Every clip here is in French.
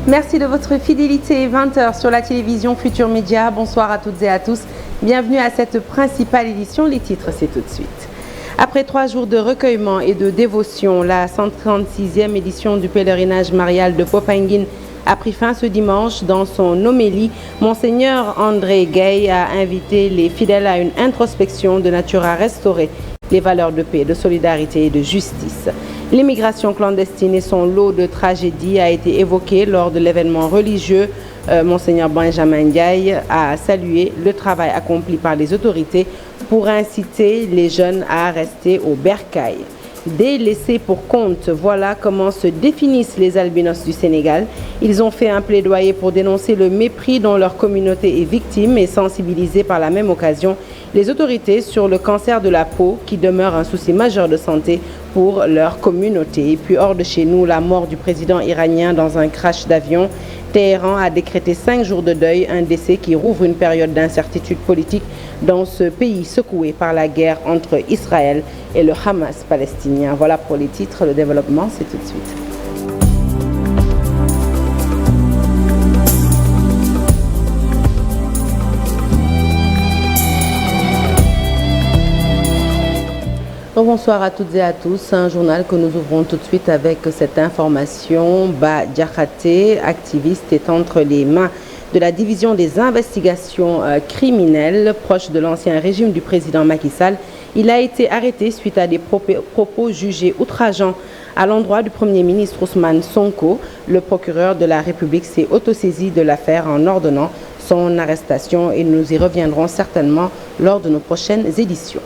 Merci de votre fidélité. 20h sur la télévision Futur Média. Bonsoir à toutes et à tous. Bienvenue à cette principale édition. Les titres, c'est tout de suite. Après 3 jours de recueillement et de dévotion, la 136e édition du pèlerinage marial de Popenguine a pris fin ce dimanche. Dans son homélie, Monseigneur André Gueye a invité les fidèles à une introspection de nature à restaurer les valeurs de paix, de solidarité et de justice. L'immigration clandestine et son lot de tragédies a été évoqué lors de l'événement religieux. Monseigneur Benjamin Ndiaye a salué le travail accompli par les autorités pour inciter les jeunes à rester au bercail. Des laissés pour compte, voilà comment se définissent les albinos du Sénégal. Ils ont fait un plaidoyer pour dénoncer le mépris dont leur communauté est victime et sensibiliser par la même occasion les autorités sur le cancer de la peau qui demeure un souci majeur de santé pour leur communauté. Et puis hors de chez nous, la mort du président iranien dans un crash d'avion. Téhéran a décrété 5 jours de deuil, un décès qui rouvre une période d'incertitude politique dans ce pays secoué par la guerre entre Israël et le Hamas palestinien. Voilà pour les titres, le développement, c'est tout de suite. Bonsoir à toutes et à tous. Un journal que nous ouvrons tout de suite avec cette information. Bah Diakhaté, activiste, est entre les mains de la division des investigations criminelles, proche de l'ancien régime du président Macky Sall. Il a été arrêté suite à des propos jugés outrageants à l'endroit du Premier ministre Ousmane Sonko. Le procureur de la République s'est autosaisi de l'affaire en ordonnant son arrestation et nous y reviendrons certainement lors de nos prochaines éditions.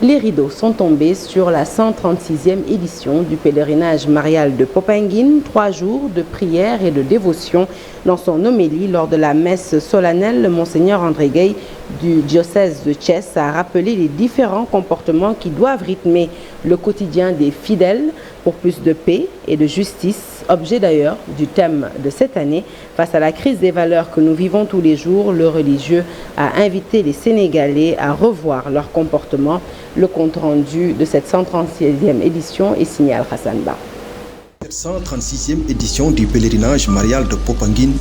Les rideaux sont tombés sur la 136e édition du pèlerinage marial de Popenguine. 3 jours de prière et de dévotion. Dans son homélie lors de la messe solennelle, le Monseigneur André Gueye du diocèse de Thiès a rappelé les différents comportements qui doivent rythmer le quotidien des fidèles pour plus de paix et de justice, objet d'ailleurs du thème de cette année. Face à la crise des valeurs que nous vivons tous les jours, le religieux a invité les Sénégalais à revoir leur comportement. Le compte-rendu de cette 136e édition est signé à Hassan Ba. Cette 136e édition du pèlerinage marial de Popenguine,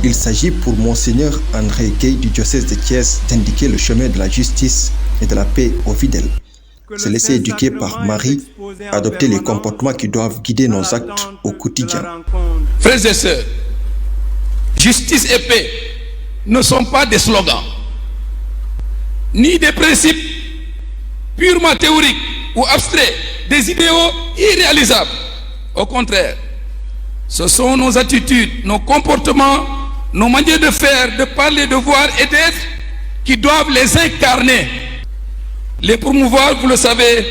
il s'agit pour Monseigneur André Gueye du diocèse de Thiès d'indiquer le chemin de la justice et de la paix aux fidèles. Se laisser éduquer par Marie, adopter les comportements qui doivent guider nos actes au quotidien. Frères et sœurs, justice et paix ne sont pas des slogans, ni des principes purement théoriques ou abstraits, des idéaux irréalisables. Au contraire, ce sont nos attitudes, nos comportements, nos manières de faire, de parler, de voir et d'être qui doivent les incarner. Les promouvoir, vous le savez,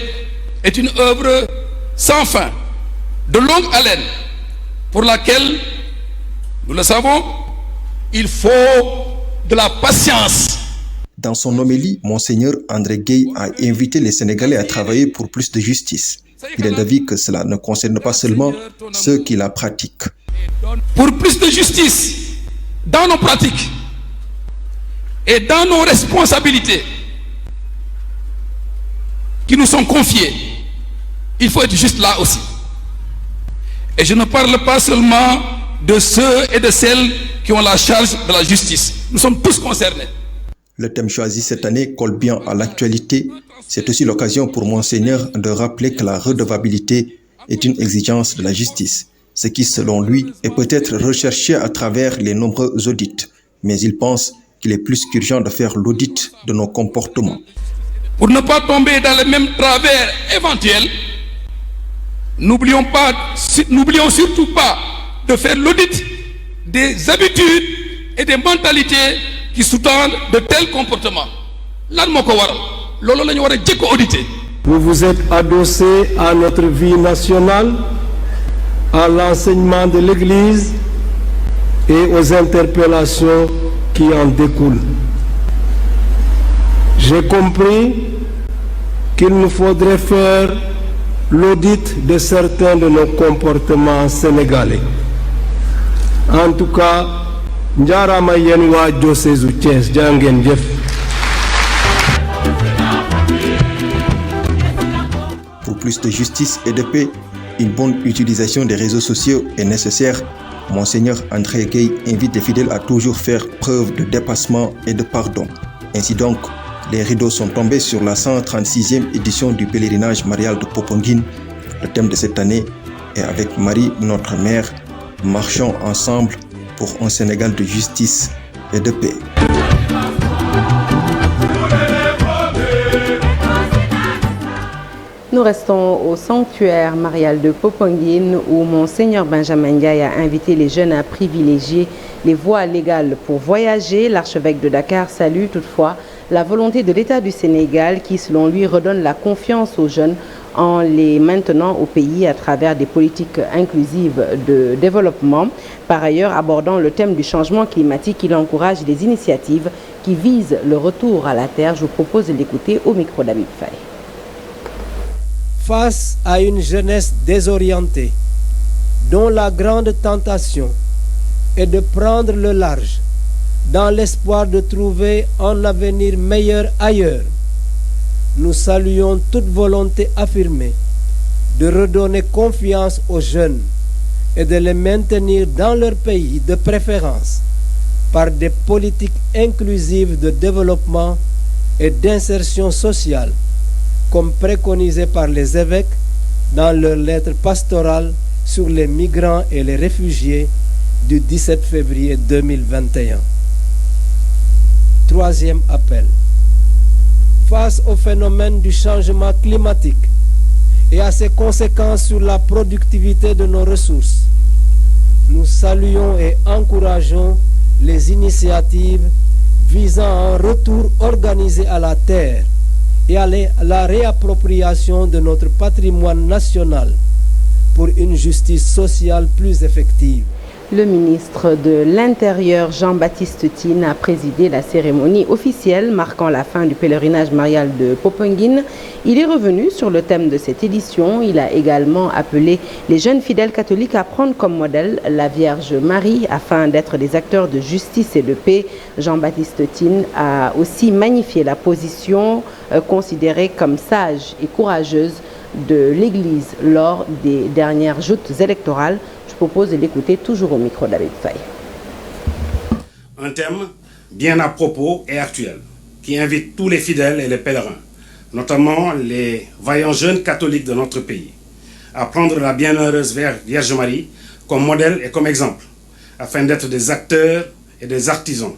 est une œuvre sans fin, de longue haleine, pour laquelle, nous le savons, il faut de la patience. Dans son homélie, Monseigneur André Gueye a invité les Sénégalais à travailler pour plus de justice. Il est d'avis que cela ne concerne pas seulement ceux qui la pratiquent. Pour plus de justice dans nos pratiques et dans nos responsabilités qui nous sont confiées, il faut être juste là aussi. Et je ne parle pas seulement de ceux et de celles qui ont la charge de la justice. Nous sommes tous concernés. Le thème choisi cette année colle bien à l'actualité. C'est aussi l'occasion pour Monseigneur de rappeler que la redevabilité est une exigence de la justice, ce qui, selon lui, est peut-être recherché à travers les nombreux audits. Mais il pense qu'il est plus qu'urgent de faire l'audit de nos comportements. Pour ne pas tomber dans le même travers éventuel, n'oublions surtout pas de faire l'audit des habitudes et des mentalités qui sous-tendent de tels comportements. Vous vous êtes adossé à notre vie nationale, à l'enseignement de l'Église et aux interpellations qui en découlent. J'ai compris qu'il nous faudrait faire l'audit de certains de nos comportements sénégalais. En tout cas, Njarama yen wa diocèse u Thiès jangen jëf. Pour plus de justice et de paix, une bonne utilisation des réseaux sociaux est nécessaire, Monseigneur André Gueye invite les fidèles à toujours faire preuve de dépassement et de pardon. Ainsi donc, les rideaux sont tombés sur la 136e édition du pèlerinage marial de Popenguine. Le thème de cette année est avec Marie, notre mère, marchons ensemble pour un Sénégal de justice et de paix. Nous restons au sanctuaire marial de Popenguine où Monseigneur Benjamin Ndiaye a invité les jeunes à privilégier les voies légales pour voyager. L'archevêque de Dakar salue toutefois la volonté de l'État du Sénégal qui, selon lui, redonne la confiance aux jeunes en les maintenant au pays à travers des politiques inclusives de développement. Par ailleurs, abordant le thème du changement climatique, il encourage des initiatives qui visent le retour à la terre. Je vous propose de l'écouter au micro d'Habib Faye. Face à une jeunesse désorientée, dont la grande tentation est de prendre le large, dans l'espoir de trouver un avenir meilleur ailleurs, nous saluons toute volonté affirmée de redonner confiance aux jeunes et de les maintenir dans leur pays de préférence par des politiques inclusives de développement et d'insertion sociale, comme préconisé par les évêques dans leur lettre pastorale sur les migrants et les réfugiés du 17 février 2021. Troisième appel. Face au phénomène du changement climatique et à ses conséquences sur la productivité de nos ressources, nous saluons et encourageons les initiatives visant un retour organisé à la terre et à la réappropriation de notre patrimoine national pour une justice sociale plus effective. Le ministre de l'Intérieur, Jean-Baptiste Tine, a présidé la cérémonie officielle marquant la fin du pèlerinage marial de Popenguine. Il est revenu sur le thème de cette édition. Il a également appelé les jeunes fidèles catholiques à prendre comme modèle la Vierge Marie afin d'être des acteurs de justice et de paix. Jean-Baptiste Tine a aussi magnifié la position considérée comme sage et courageuse de l'Église lors des dernières joutes électorales. Je propose de l'écouter toujours au micro d'Habib Faye. Un thème bien à propos et actuel qui invite tous les fidèles et les pèlerins, notamment les vaillants jeunes catholiques de notre pays, à prendre la bienheureuse Vierge Marie comme modèle et comme exemple, afin d'être des acteurs et des artisans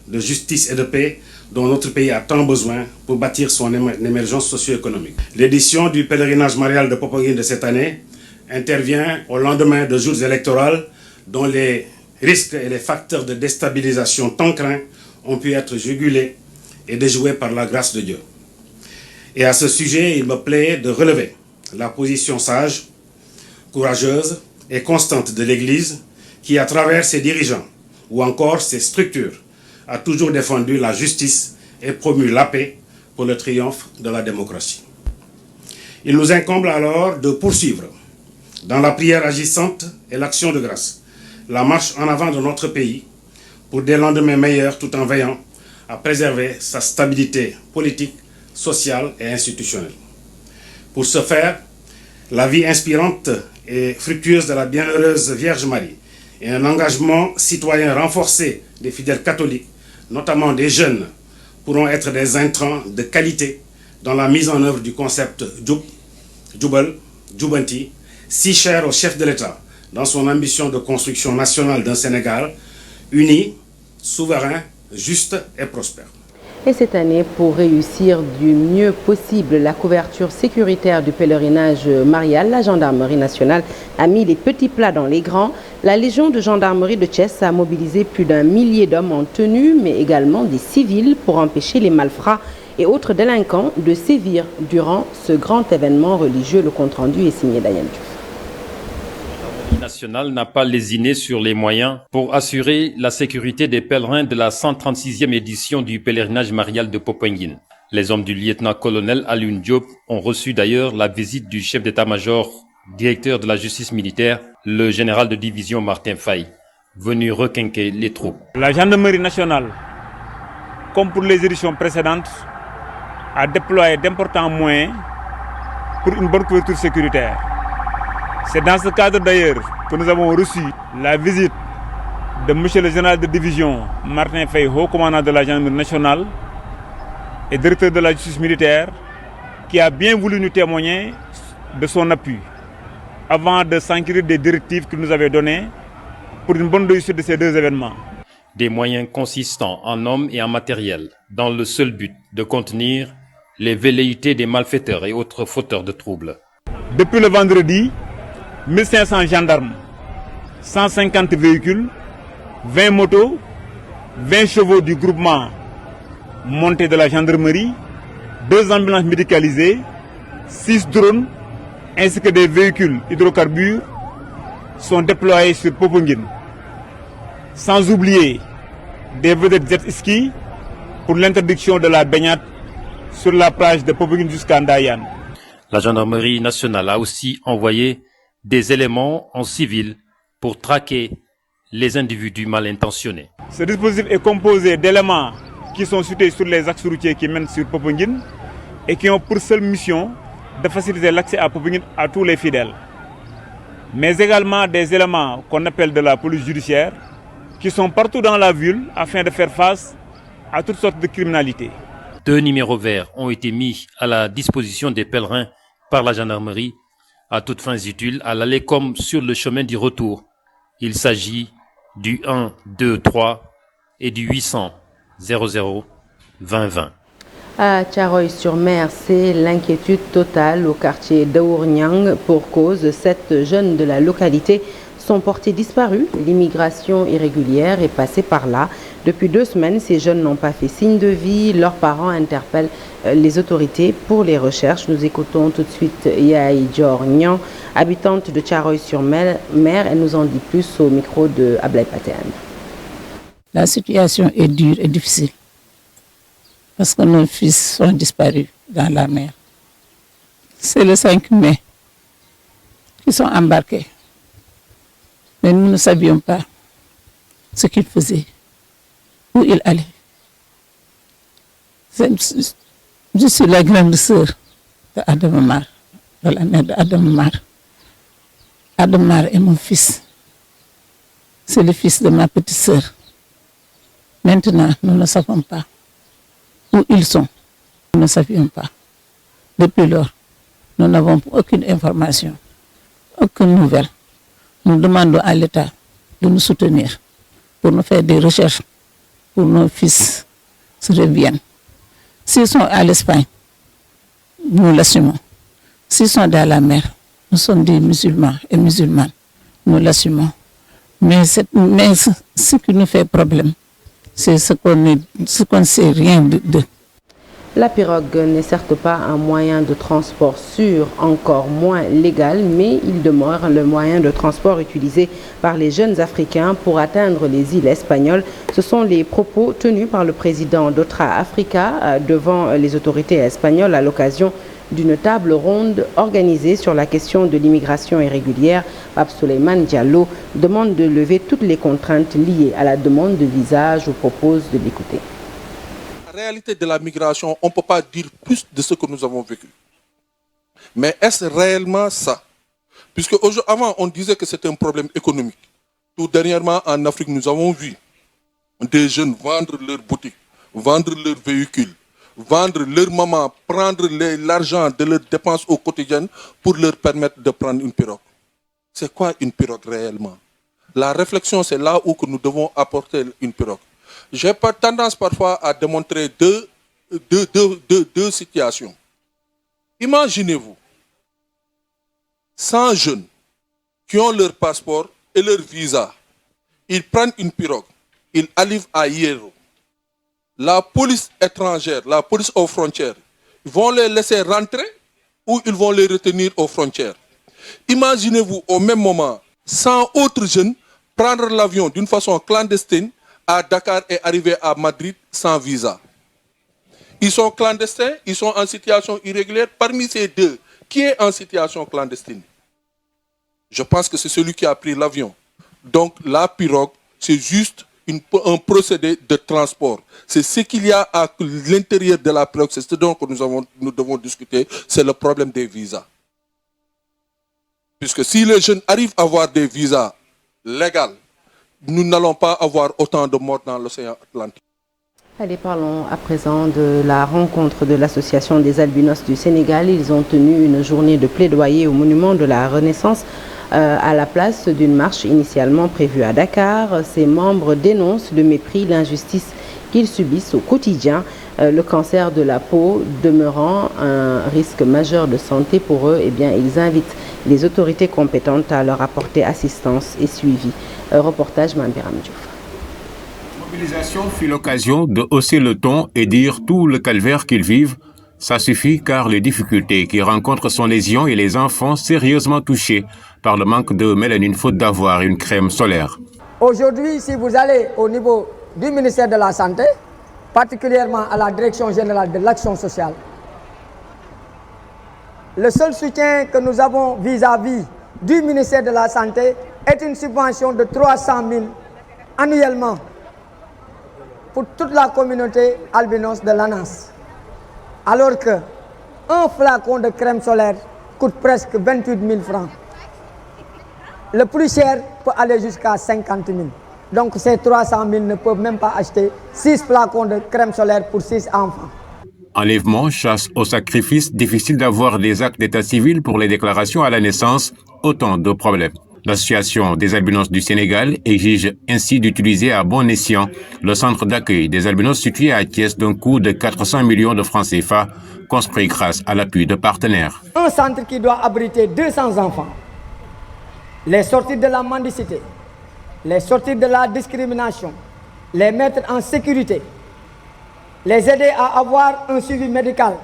de justice et de paix dont notre pays a tant besoin pour bâtir son émergence socio-économique. L'édition du pèlerinage marial de Popenguine de cette année intervient au lendemain de jours électoraux dont les risques et les facteurs de déstabilisation tant craints ont pu être jugulés et déjoués par la grâce de Dieu. Et à ce sujet, il me plaît de relever la position sage, courageuse et constante de l'Église qui, à travers ses dirigeants ou encore ses structures, a toujours défendu la justice et promu la paix pour le triomphe de la démocratie. Il nous incombe alors de poursuivre dans la prière agissante et l'action de grâce, la marche en avant de notre pays pour des lendemains meilleurs tout en veillant à préserver sa stabilité politique, sociale et institutionnelle. Pour ce faire, la vie inspirante et fructueuse de la bienheureuse Vierge Marie et un engagement citoyen renforcé des fidèles catholiques, notamment des jeunes, pourront être des intrants de qualité dans la mise en œuvre du concept Djoubal, Djoubanti, si cher au chef de l'État dans son ambition de construction nationale d'un Sénégal uni, souverain, juste et prospère. Et cette année, pour réussir du mieux possible la couverture sécuritaire du pèlerinage marial, la gendarmerie nationale a mis les petits plats dans les grands. La Légion de gendarmerie de Thiès a mobilisé plus d'1 millier d'hommes en tenue, mais également des civils pour empêcher les malfrats et autres délinquants de sévir durant ce grand événement religieux. Le compte-rendu est signé Daniel Diouf. Nationale n'a pas lésiné sur les moyens pour assurer la sécurité des pèlerins de la 136e édition du pèlerinage marial de Popenguine. Les hommes du lieutenant-colonel Alioune Diop ont reçu d'ailleurs la visite du chef d'état-major, directeur de la justice militaire, le général de division Martin Faye, venu requinquer les troupes. La gendarmerie nationale, comme pour les éditions précédentes, a déployé d'importants moyens pour une bonne couverture sécuritaire. C'est dans ce cadre d'ailleurs que nous avons reçu la visite de M. le général de division Martin Faye, haut commandant de la gendarmerie nationale et directeur de la justice militaire, qui a bien voulu nous témoigner de son appui avant de s'enquérir des directives qu'il nous avait données pour une bonne réussite de ces deux événements. Des moyens consistants en hommes et en matériel, dans le seul but de contenir les velléités des malfaiteurs et autres fauteurs de troubles. Depuis le vendredi, 1500 gendarmes, 150 véhicules, 20 motos, 20 chevaux du groupement monté de la gendarmerie, 2 ambulances médicalisées, 6 drones ainsi que des véhicules hydrocarbures sont déployés sur Popenguine. Sans oublier des vedettes jet ski pour l'interdiction de la baignade sur la plage de Popenguine jusqu'à Ndayan. La gendarmerie nationale a aussi envoyé des éléments en civil pour traquer les individus mal intentionnés. Ce dispositif est composé d'éléments qui sont situés sur les axes routiers qui mènent sur Popenguine et qui ont pour seule mission de faciliter l'accès à Popenguine à tous les fidèles. Mais également des éléments qu'on appelle de la police judiciaire qui sont partout dans la ville afin de faire face à toutes sortes de criminalité. 2 numéros verts ont été mis à la disposition des pèlerins par la gendarmerie à toutes fins utiles à l'aller comme sur le chemin du retour. Il s'agit du 1, 2, 3 et du 800 00 20 20. À Thiaroye-sur-Mer, c'est l'inquiétude totale au quartier d'Aourniang pour cause. 7 jeunes de la localité sont portés disparus. L'immigration irrégulière est passée par là. Depuis 2 semaines, ces jeunes n'ont pas fait signe de vie. Leurs parents interpellent les autorités pour les recherches. Nous écoutons tout de suite Yaye Dior Niang, habitante de Thiaroye-sur-Mer. Elle nous en dit plus au micro de Ablaye Patéane. La situation est dure et difficile parce que nos fils sont disparus dans la mer. C'est le 5 mai qu'ils sont embarqués. Mais nous ne savions pas ce qu'ils faisaient, où ils allaient. Je suis la grande sœur de Adamamar, de la mère d'Adamamar. Adamamar est mon fils. C'est le fils de ma petite sœur. Maintenant, nous ne savons pas où ils sont. Nous ne savions pas. Depuis lors, nous n'avons aucune information, aucune nouvelle. Nous demandons à l'État de nous soutenir pour nous faire des recherches, pour que nos fils se reviennent. S'ils sont à l'Espagne, nous l'assumons. S'ils sont dans la mer, nous sommes des musulmans et musulmanes, nous l'assumons. Mais ce qui nous fait problème, c'est ce qu'on ne sait rien d'eux. La pirogue n'est certes pas un moyen de transport sûr, encore moins légal, mais il demeure le moyen de transport utilisé par les jeunes Africains pour atteindre les îles espagnoles. Ce sont les propos tenus par le président d'Otra Africa devant les autorités espagnoles à l'occasion d'une table ronde organisée sur la question de l'immigration irrégulière. Pape Souleymane Diallo demande de lever toutes les contraintes liées à la demande de visa. Je vous propose de l'écouter. La réalité de la migration, on ne peut pas dire plus de ce que nous avons vécu. Mais est-ce réellement ça? Puisque avant, on disait que c'était un problème économique. Tout dernièrement, en Afrique, nous avons vu des jeunes vendre leurs boutiques, vendre leurs véhicules, vendre leur maman, prendre l'argent de leurs dépenses au quotidien pour leur permettre de prendre une pirogue. C'est quoi une pirogue réellement? La réflexion, c'est là où que nous devons apporter une pirogue. J'ai pas tendance parfois à démontrer deux situations. Imaginez-vous 100 jeunes qui ont leur passeport et leur visa. Ils prennent une pirogue. Ils arrivent à Hierro. La police étrangère, la police aux frontières, ils vont les laisser rentrer ou ils vont les retenir aux frontières. Imaginez-vous au même moment 100 autres jeunes prendre l'avion d'une façon clandestine à Dakar et arriver à Madrid sans visa. Ils sont clandestins, ils sont en situation irrégulière. Parmi ces deux, qui est en situation clandestine? Je pense que c'est celui qui a pris l'avion. Donc la pirogue, c'est juste un procédé de transport. C'est ce qu'il y a à l'intérieur de la pirogue, c'est ce dont nous devons discuter, c'est le problème des visas. Puisque si les jeunes arrivent à avoir des visas légaux, nous n'allons pas avoir autant de morts dans l'océan Atlantique. Allez, parlons à présent de la rencontre de l'Association des albinos du Sénégal. Ils ont tenu une journée de plaidoyer au monument de la Renaissance à la place d'une marche initialement prévue à Dakar. Ces membres dénoncent le mépris, l'injustice qu'ils subissent au quotidien. Le cancer de la peau demeurant un risque majeur de santé pour eux, eh bien, ils invitent les autorités compétentes à leur apporter assistance et suivi. Reportage Mambiram Diouf. La mobilisation fut l'occasion de hausser le ton et dire tout le calvaire qu'ils vivent. Ça suffit car les difficultés qu'ils rencontrent sont les lions et les enfants sérieusement touchés par le manque de mélanine faute d'avoir une crème solaire. Aujourd'hui, si vous allez au niveau du ministère de la Santé, particulièrement à la Direction générale de l'action sociale, le seul soutien que nous avons vis-à-vis du ministère de la Santé est une subvention de 300 000 annuellement pour toute la communauté albinos de l'ANAS. Alors qu'un flacon de crème solaire coûte presque 28 000 francs. Le plus cher peut aller jusqu'à 50 000. Donc ces 300 000 ne peuvent même pas acheter 6 flacons de crème solaire pour 6 enfants. Enlèvement, chasse au sacrifice, difficile d'avoir des actes d'état civil pour les déclarations à la naissance, autant de problèmes. L'Association des albinos du Sénégal exige ainsi d'utiliser à bon escient le centre d'accueil des albinos situé à Thiès d'un coût de 400 millions de francs CFA, construit grâce à l'appui de partenaires. Un centre qui doit abriter 200 enfants, les sortir de la mendicité, les sortir de la discrimination, les mettre en sécurité, les aider à avoir un suivi médical,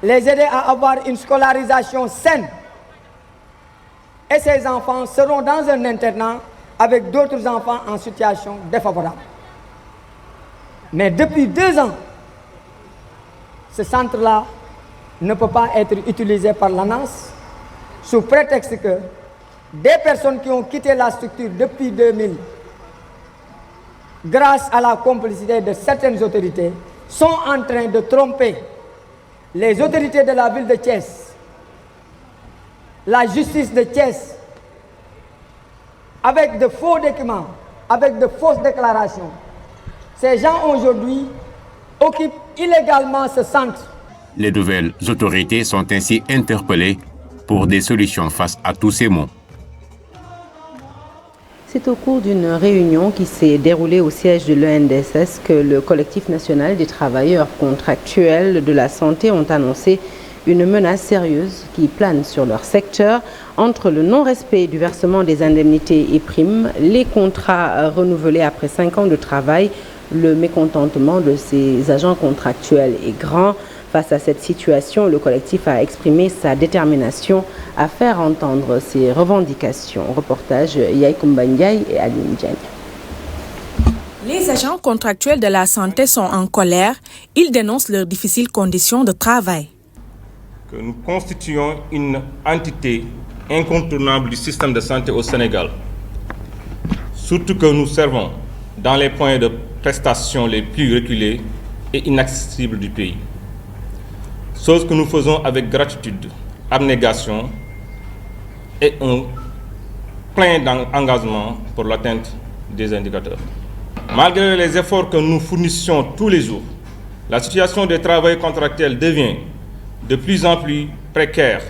les aider à avoir une scolarisation saine. Et ces enfants seront dans un internat avec d'autres enfants en situation défavorable. Mais depuis 2 ans, ce centre-là ne peut pas être utilisé par l'ANAS sous prétexte que des personnes qui ont quitté la structure depuis 2000, grâce à la complicité de certaines autorités, sont en train de tromper les autorités de la ville de Thiès, la justice de Thiès, avec de faux documents, avec de fausses déclarations. Ces gens aujourd'hui occupent illégalement ce centre. Les nouvelles autorités sont ainsi interpellées pour des solutions face à tous ces maux. C'est au cours d'une réunion qui s'est déroulée au siège de l'ENDSS que le collectif national des travailleurs contractuels de la santé ont annoncé une menace sérieuse qui plane sur leur secteur entre le non-respect du versement des indemnités et primes, les contrats renouvelés après 5 ans de travail. Le mécontentement de ces agents contractuels est grand. Face à cette situation, le collectif a exprimé sa détermination à faire entendre ses revendications. Reportage Yaïkoumba Ndiaye et Aline Diagne. Les agents contractuels de la santé sont en colère. Ils dénoncent leurs difficiles conditions de travail. Que nous constituons une entité incontournable du système de santé au Sénégal. Surtout que nous servons dans les points de prestation les plus reculés et inaccessibles du pays. Chose que nous faisons avec gratitude, abnégation et un plein d'engagement pour l'atteinte des indicateurs. Malgré les efforts que nous fournissions tous les jours, la situation des travailleurs contractuels devient de plus en plus précaire.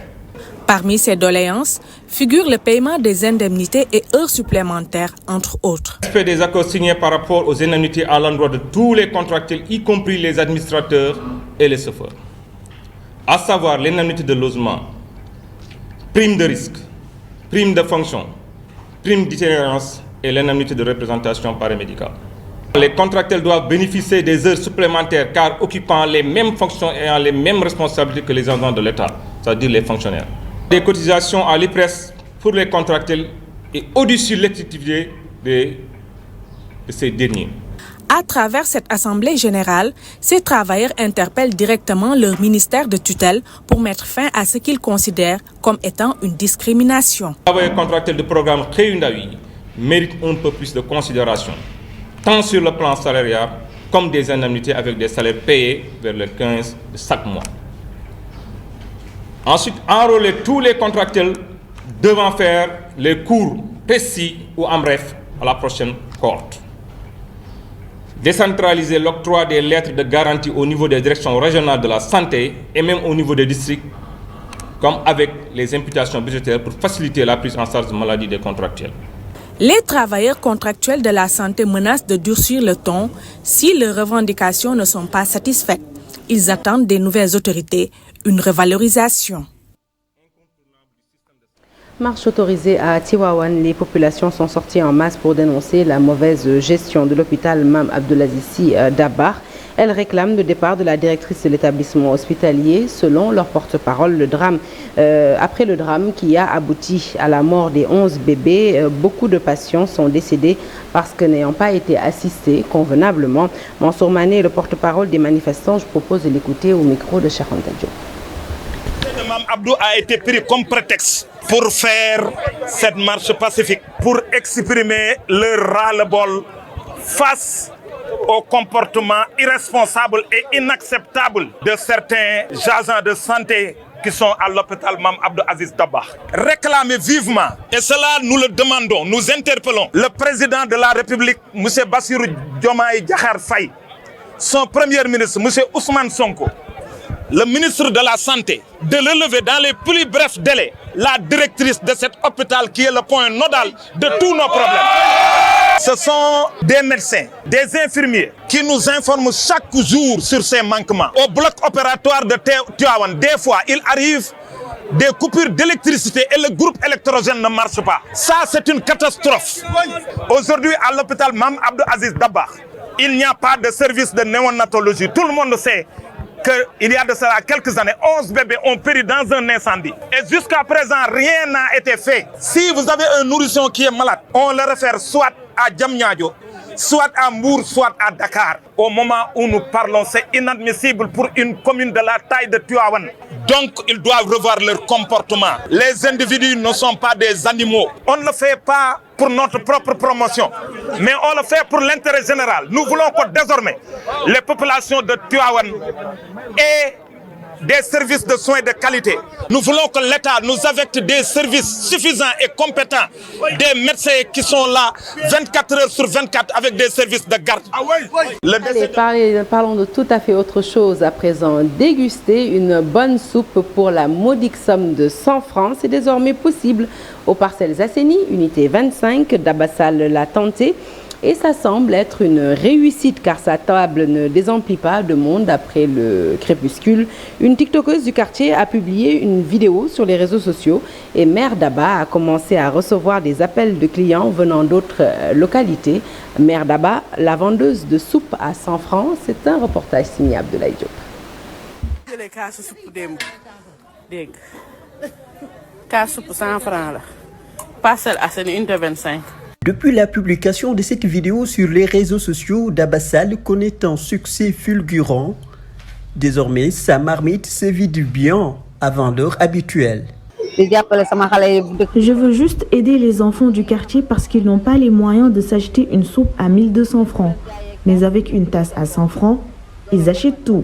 Parmi ces doléances figure le paiement des indemnités et heures supplémentaires, entre autres. Respect des accords signés par rapport aux indemnités à l'endroit de tous les contractuels, y compris les administrateurs et les chauffeurs. À savoir l'indemnité de logement, prime de risque, prime de fonction, prime d'itinérance et l'indemnité de représentation paramédicale. Les contractuels doivent bénéficier des heures supplémentaires car occupant les mêmes fonctions et ayant les mêmes responsabilités que les agents de l'État, c'est-à-dire les fonctionnaires. Des cotisations à l'IPRES pour les contractuels et au-dessus de l'activité de ces derniers. À travers cette assemblée générale, ces travailleurs interpellent directement leur ministère de tutelle pour mettre fin à ce qu'ils considèrent comme étant une discrimination. Les travailleurs contractuels du programme Créundawi méritent un peu plus de considération, tant sur le plan salarial comme des indemnités avec des salaires payés vers le 15 de chaque mois. Ensuite, enrôler tous les contractuels devant faire les cours précis ou en bref à la prochaine cohorte. Décentraliser l'octroi des lettres de garantie au niveau des directions régionales de la santé et même au niveau des districts, comme avec les imputations budgétaires pour faciliter la prise en charge de maladies des contractuels. Les travailleurs contractuels de la santé menacent de durcir le ton si leurs revendications ne sont pas satisfaites. Ils attendent des nouvelles autorités une revalorisation. Marche autorisée à Tivaouane, les populations sont sorties en masse pour dénoncer la mauvaise gestion de l'hôpital Mame Abdoulaziz Sy Dabakh. Elles réclament le départ de la directrice de l'établissement hospitalier. Selon leur porte-parole, après le drame qui a abouti à la mort des 11 bébés, beaucoup de patients sont décédés parce que n'ayant pas été assistés convenablement. Mansour Mané, le porte-parole des manifestants, je propose de l'écouter au micro de Cheikh Anta Diop. Mame Abdou a été pris comme prétexte pour faire cette marche pacifique, pour exprimer leur ras-le-bol face au comportement irresponsable et inacceptable de certains agents de santé qui sont à l'hôpital Mame Abdoulaziz Dabakh. Réclamer vivement, et cela nous le demandons, nous interpellons le président de la République, M. Bassirou Diomaye Diakhar Faye, son premier ministre, M. Ousmane Sonko, le ministre de la Santé, de relever dans les plus brefs délais la directrice de cet hôpital qui est le point nodal de tous nos problèmes. Ce sont des médecins, des infirmiers qui nous informent chaque jour sur ces manquements. Au bloc opératoire de Tivaouane, des fois, il arrive des coupures d'électricité et le groupe électrogène ne marche pas. Ça, c'est une catastrophe. Aujourd'hui, à l'hôpital Mame Abdoulaziz Dabakh, il n'y a pas de service de néonatologie. Tout le monde sait qu'il y a de cela quelques années, 11 bébés ont péri dans un incendie. Et jusqu'à présent, rien n'a été fait. Si vous avez un nourrisson qui est malade, on le réfère soit à Diamniadio, soit à Mbour, soit à Dakar. Au moment où nous parlons, c'est inadmissible pour une commune de la taille de Tivaouane. Donc, ils doivent revoir leur comportement. Les individus ne sont pas des animaux. On ne le fait pas pour notre propre promotion, mais on le fait pour l'intérêt général. Nous voulons que désormais, les populations de Tivaouane aient des services de soins de qualité. Nous voulons que l'État nous affecte des services suffisants et compétents, des médecins qui sont là 24 heures sur 24 avec des services de garde. Allez, parlons de tout à fait autre chose à présent. Déguster une bonne soupe pour la modique somme de 100 francs, c'est désormais possible aux Parcelles Assainies, unité 25, d'Abassal l'a tenté. Et ça semble être une réussite car sa table ne désemplit pas de monde après le crépuscule. Une tiktokeuse du quartier a publié une vidéo sur les réseaux sociaux et Mère Daba a commencé à recevoir des appels de clients venant d'autres localités. Mère Daba, la vendeuse de soupe à 100 francs, c'est un reportage signé Abdoulaye Diop. Parcelles Assainies, unité 25. Depuis la publication de cette vidéo sur les réseaux sociaux, Dabassal connaît un succès fulgurant. Désormais, sa marmite se vide bien avant l'heure habituelle. Je veux juste aider les enfants du quartier parce qu'ils n'ont pas les moyens de s'acheter une soupe à 1200 francs. Mais avec une tasse à 100 francs, ils achètent tout.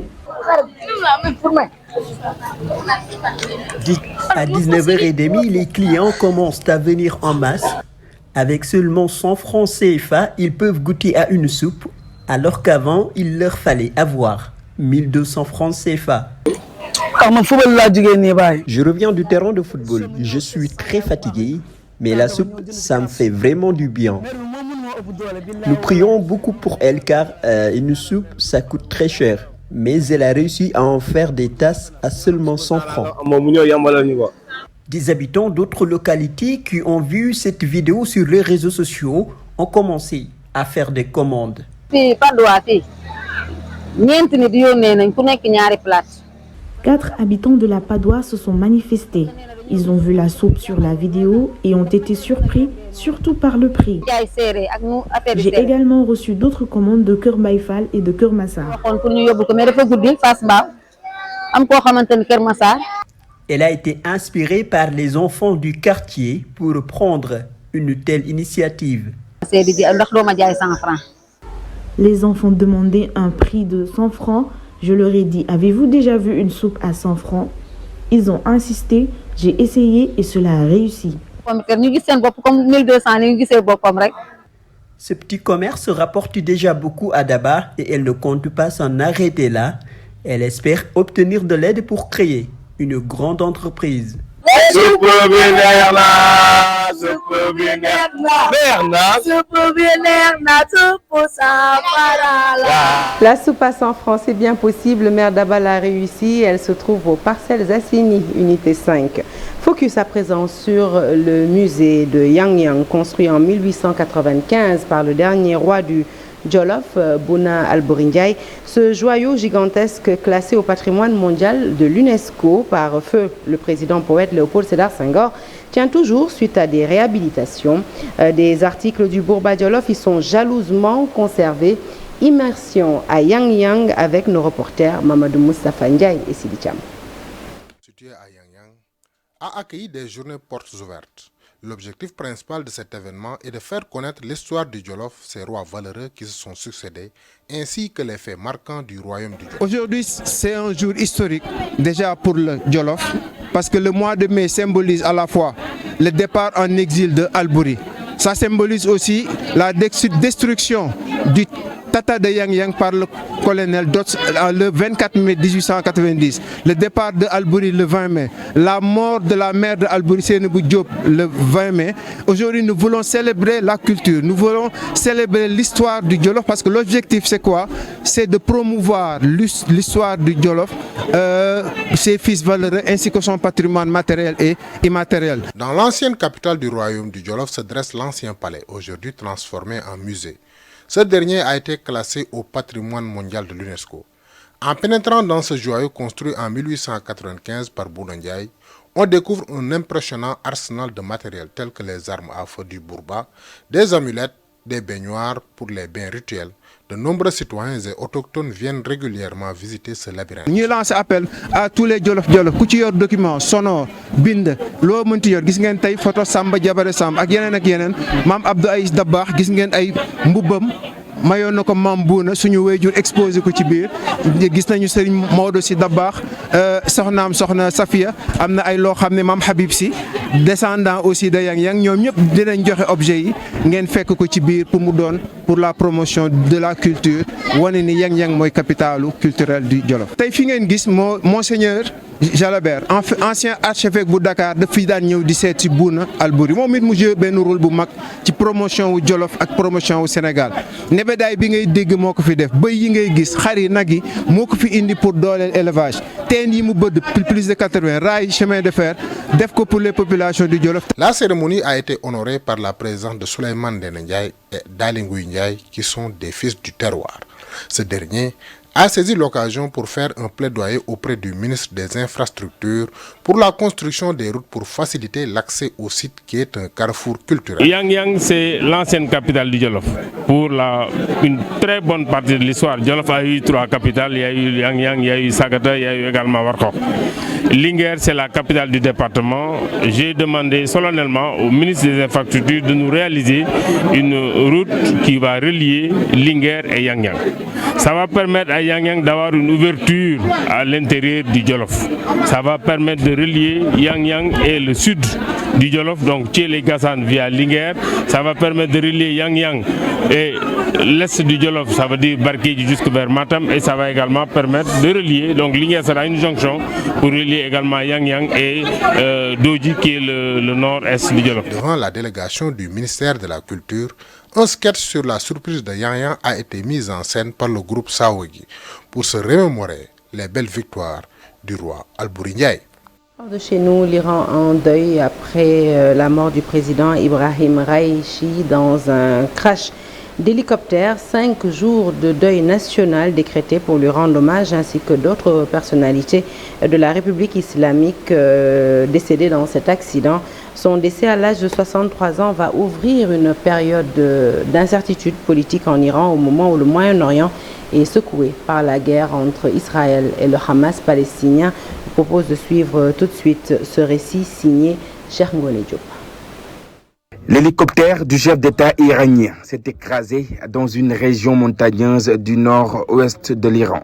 À 19h30, les clients commencent à venir en masse. Avec seulement 100 francs CFA, ils peuvent goûter à une soupe, alors qu'avant, il leur fallait avoir 1200 francs CFA. Je reviens du terrain de football. Je suis très fatigué, mais la soupe, ça me fait vraiment du bien. Nous prions beaucoup pour elle car une soupe, ça coûte très cher. Mais elle a réussi à en faire des tasses à seulement 100 francs. Des habitants d'autres localités qui ont vu cette vidéo sur les réseaux sociaux ont commencé à faire des commandes. 4 habitants de la Padoie se sont manifestés. Ils ont vu la soupe sur la vidéo et ont été surpris, surtout par le prix. J'ai également reçu d'autres commandes de Keur Baïfal et de Keur Massar. Elle a été inspirée par les enfants du quartier pour prendre une telle initiative. Les enfants demandaient un prix de 100 francs. Je leur ai dit, avez-vous déjà vu une soupe à 100 francs? Ils ont insisté, j'ai essayé et cela a réussi. Ce petit commerce rapporte déjà beaucoup à Daba et elle ne compte pas s'en arrêter là. Elle espère obtenir de l'aide pour créer une grande entreprise. La soupe à 100 francs, c'est bien possible. Le maire Daba l'a réussi. Elle se trouve aux Parcelles Assainies, unité 5. Focus à présent sur le musée de Yang Yang, construit en 1895 par le dernier roi du Jolof, Bouna Alboury Ndiaye. Ce joyau gigantesque classé au patrimoine mondial de l'UNESCO par feu le président poète Léopold Sédar Senghor tient toujours suite à des réhabilitations. Des articles du Bourba Jolof y sont jalousement conservés. Immersion à Yang Yang avec nos reporters Mamadou Moustapha Ndiaye et Sidi Thiam. Situé à Yang Yang, a accueilli des journées portes ouvertes. L'objectif principal de cet événement est de faire connaître l'histoire du Jolof, ses rois valeureux qui se sont succédés, ainsi que les faits marquants du royaume du Jolof. Aujourd'hui, c'est un jour historique déjà pour le Jolof, parce que le mois de mai symbolise à la fois le départ en exil de Alboury. Ça symbolise aussi la destruction du Tata de Yang Yang par le colonel Dots le 24 mai 1890, le départ de Alboury le 20 mai, la mort de la mère de Alboury Seynabou Diop le 20 mai. Aujourd'hui, nous voulons célébrer la culture, nous voulons célébrer l'histoire du Jolof parce que l'objectif c'est quoi? C'est de promouvoir l'histoire du Jolof, ses fils valeureux ainsi que son patrimoine matériel et immatériel. Dans l'ancienne capitale du royaume du Jolof se dresse l'ancien palais, aujourd'hui transformé en musée. Ce dernier a été classé au patrimoine mondial de l'UNESCO. En pénétrant dans ce joyau construit en 1895 par Bouna Ndiaye, on découvre un impressionnant arsenal de matériel tels que les armes à feu du Bourba, des amulettes, des baignoires pour les bains rituels. De nombreux citoyens et autochtones viennent régulièrement visiter ce labyrinthe. Nous lançons appel à tous les Jolof ku ci yor document sonore bind loo mënti yor gis ngeen tey photo Samba Jabare Samb ak yeneen Mame Abdou Aziz Dabakh gis ngeen ay mbubbam mayoon na ko Mame Bouna suñu wéyjur exposé ko ci biir gis nañu Serigne Maodo Sy Dabakh soxnaam soxna Safia am na ay loo xam ne Mame Habib Sy descendant aussi de Yang Yang ñoom ñëpp dinañ joxe objet yi ngeen fekk ko ci biir pour mu doon pour la promotion de la culture wane ni Yang Yang mooy capitalu culturel du Jolof. Tey fi ngeen gis Monseigneur Jalabert ancien archevêque bu Dakar daf fi daan ñëw di seet ci Bouna Alboury moom it mu joué benn rôle bu mag ci promotion wu Jolof ak promotion wu Sénégal. Nebedaay bi ngay dégg moo ko fi def bëy yi ngay gis xar yi nag yi moo ko fi indi pour dooleel élevage teen yi mu bëdd plus de 80 rails chemin de fer def ko pour les populations du Jolof. La cérémonie a été honorée par la présence de Souleymane Ndéné Ndiaye et d'Aly Ngouille Ndiaye qui sont des fils du terroir. Ce dernier a saisi l'occasion pour faire un plaidoyer auprès du ministre des Infrastructures pour la construction des routes pour faciliter l'accès au site qui est un carrefour culturel. Yang Yang, c'est l'ancienne capitale du Jolof. Pour une très bonne partie de l'histoire, Jolof a eu 3 capitales. Il y a eu Yang Yang, il y a eu Sagata, il y a eu également Warkok. Linguère, c'est la capitale du département. J'ai demandé solennellement au ministre des Infrastructures de nous réaliser une route qui va relier Linguère et Yang Yang. Ça va permettre à Yang Yang d'avoir une ouverture à l'intérieur du Jolof. Ça va permettre de relier Yang Yang et le sud du Jolof, donc Thielé Gassane via Linguère. Ça va permettre de relier Yang Yang et l'est du Jolof, ça veut dire Barkédji jusque vers Matam, et ça va également permettre de relier, donc Linguère sera une jonction pour relier également Yang Yang et Dodji qui est le nord-est du Jolof. Devant la délégation du ministère de la Culture, un sketch sur la surprise de Yang Yang a été mis en scène par le groupe Sawegi pour se remémorer les belles victoires du roi Alboury Ndiaye. De chez nous, l'Iran en deuil après la mort du président Ibrahim Raïchi dans un crash d'hélicoptère. 5 jours de deuil national décrétés pour lui rendre hommage, ainsi que d'autres personnalités de la République islamique décédées dans cet accident. Son décès à l'âge de 63 ans va ouvrir une période d'incertitude politique en Iran au moment où le Moyen-Orient est secoué par la guerre entre Israël et le Hamas palestinien. Je vous propose de suivre tout de suite ce récit signé Cheikh Ngoné Diop. L'hélicoptère du chef d'État iranien s'est écrasé dans une région montagneuse du nord-ouest de l'Iran.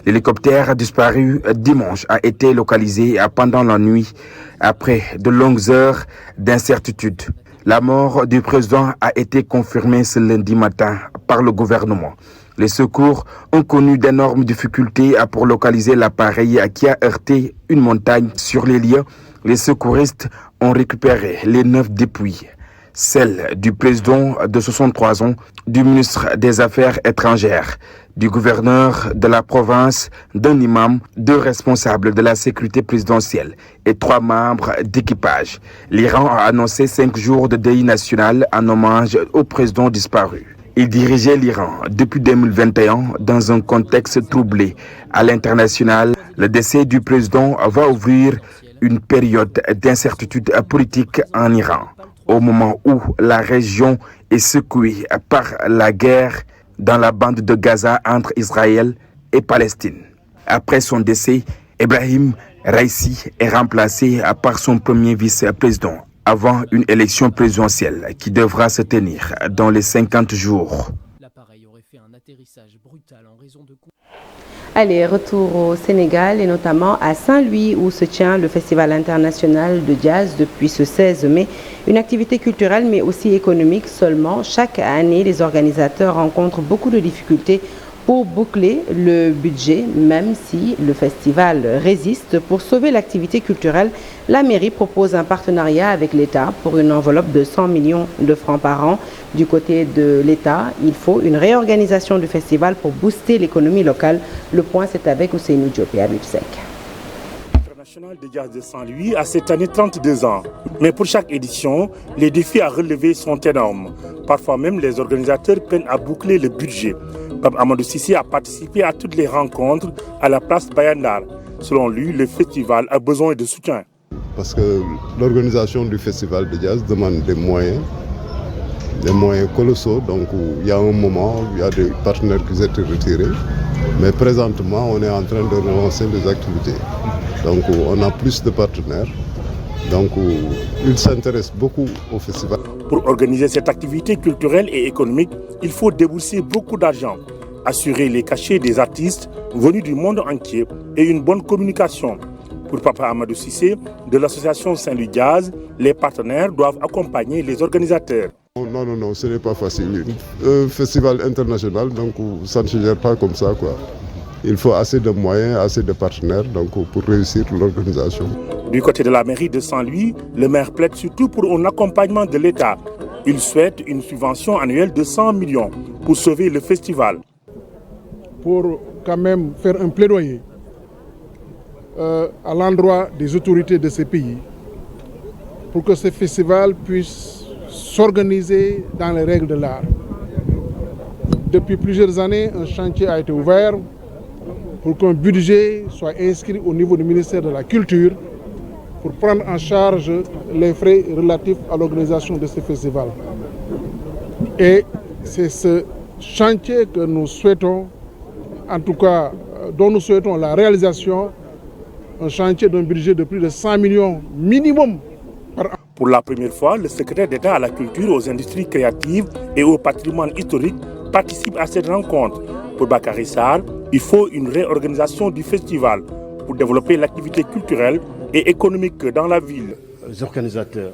L'hélicoptère disparu dimanche a été localisé pendant la nuit après de longues heures d'incertitude. La mort du président a été confirmée ce lundi matin par le gouvernement. Les secours ont connu d'énormes difficultés pour localiser l'appareil qui a heurté une montagne. Sur les lieux, les secouristes ont récupéré les 9 dépouilles. Celle du président de 63 ans, du ministre des Affaires étrangères, du gouverneur de la province, d'un imam, 2 responsables de la sécurité présidentielle et 3 membres d'équipage. L'Iran a annoncé 5 jours de deuil national en hommage au président disparu. Il dirigeait l'Iran depuis 2021 dans un contexte troublé. À l'international, le décès du président va ouvrir une période d'incertitude politique en Iran, au moment où la région est secouée par la guerre dans la bande de Gaza entre Israël et Palestine. Après son décès, Ebrahim Raisi est remplacé par son premier vice-président avant une élection présidentielle qui devra se tenir dans les 50 jours. Allez, retour au Sénégal et notamment à Saint-Louis où se tient le Festival international de jazz depuis ce 16 mai. Une activité culturelle mais aussi économique seulement. Chaque année, les organisateurs rencontrent beaucoup de difficultés pour boucler le budget, même si le festival résiste. Pour sauver l'activité culturelle, la mairie propose un partenariat avec l'État pour une enveloppe de 100 millions de francs par an. Du côté de l'État, il faut une réorganisation du festival pour booster l'économie locale. Le point, c'est avec Ousseynou Diop et Habib Sek. National de jazz de Saint-Louis a cette année 32 ans. Mais pour chaque édition, les défis à relever sont énormes. Parfois même, les organisateurs peinent à boucler le budget. Pape Amadou Cissé a participé à toutes les rencontres à la place Bayandar. Selon lui, le festival a besoin de soutien. Parce que l'organisation du festival de jazz demande des moyens colossaux. Donc il y a un moment, il y a des partenaires qui étaient retirés. Mais présentement, on est en train de relancer les activités. Donc on a plus de partenaires. Donc ils s'intéressent beaucoup au festival. Pour organiser cette activité culturelle et économique, il faut débourser beaucoup d'argent, assurer les cachets des artistes venus du monde entier et une bonne communication. Pour Papa Amadou Cissé, de l'association Saint-Louis Jazz, les partenaires doivent accompagner les organisateurs. Non, ce n'est pas facile. Un festival international, donc ça ne se gère pas comme ça, quoi. Il faut assez de moyens, assez de partenaires donc, pour réussir l'organisation. Du côté de la mairie de Saint-Louis, le maire plaide surtout pour un accompagnement de l'État. Il souhaite une subvention annuelle de 100 millions pour sauver le festival. Pour quand même faire un plaidoyer à l'endroit des autorités de ces pays pour que ce festival puisse s'organiser dans les règles de l'art. Depuis plusieurs années, un chantier a été ouvert pour qu'un budget soit inscrit au niveau du ministère de la Culture pour prendre en charge les frais relatifs à l'organisation de ce festival. Et c'est ce chantier que nous souhaitons, en tout cas dont nous souhaitons la réalisation, un chantier d'un budget de plus de 100 millions minimum par an. Pour la première fois, le secrétaire d'État à la culture, aux industries créatives et au patrimoine historique participe à cette rencontre. Pour Bakary Sarr, il faut une réorganisation du festival pour développer l'activité culturelle et économique dans la ville. Les organisateurs,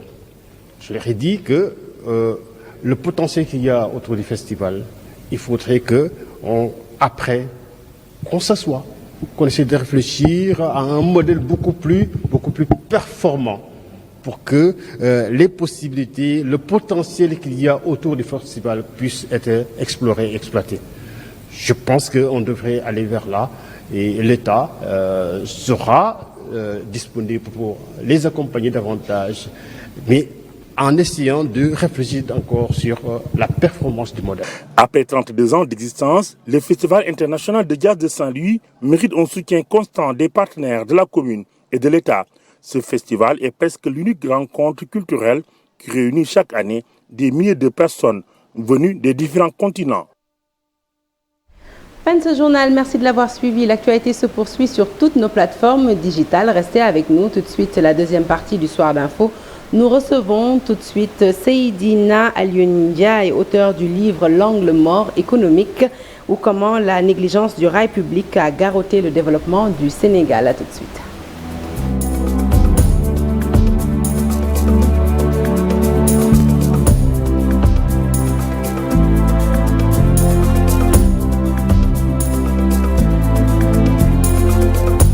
je leur ai dit que le potentiel qu'il y a autour du festival, il faudrait qu'après, qu'on s'assoie, qu'on essaie de réfléchir à un modèle beaucoup plus performant pour que les possibilités, le potentiel qu'il y a autour du festival puisse être exploré, exploité. Je pense qu'on devrait aller vers là et l'État sera disponible pour les accompagner davantage, mais en essayant de réfléchir encore sur la performance du modèle. Après 32 ans d'existence, le Festival international de jazz de Saint-Louis mérite un soutien constant des partenaires de la commune et de l'État. Ce festival est presque l'unique rencontre culturelle qui réunit chaque année des milliers de personnes venues des différents continents. Fin de ce journal, merci de l'avoir suivi. L'actualité se poursuit sur toutes nos plateformes digitales. Restez avec nous. Tout de suite, la deuxième partie du Soir d'Info. Nous recevons tout de suite Seydina Alioune-Ndiaye, auteur du livre L'angle mort économique ou comment la négligence du rail public a garrotté le développement du Sénégal. À tout de suite.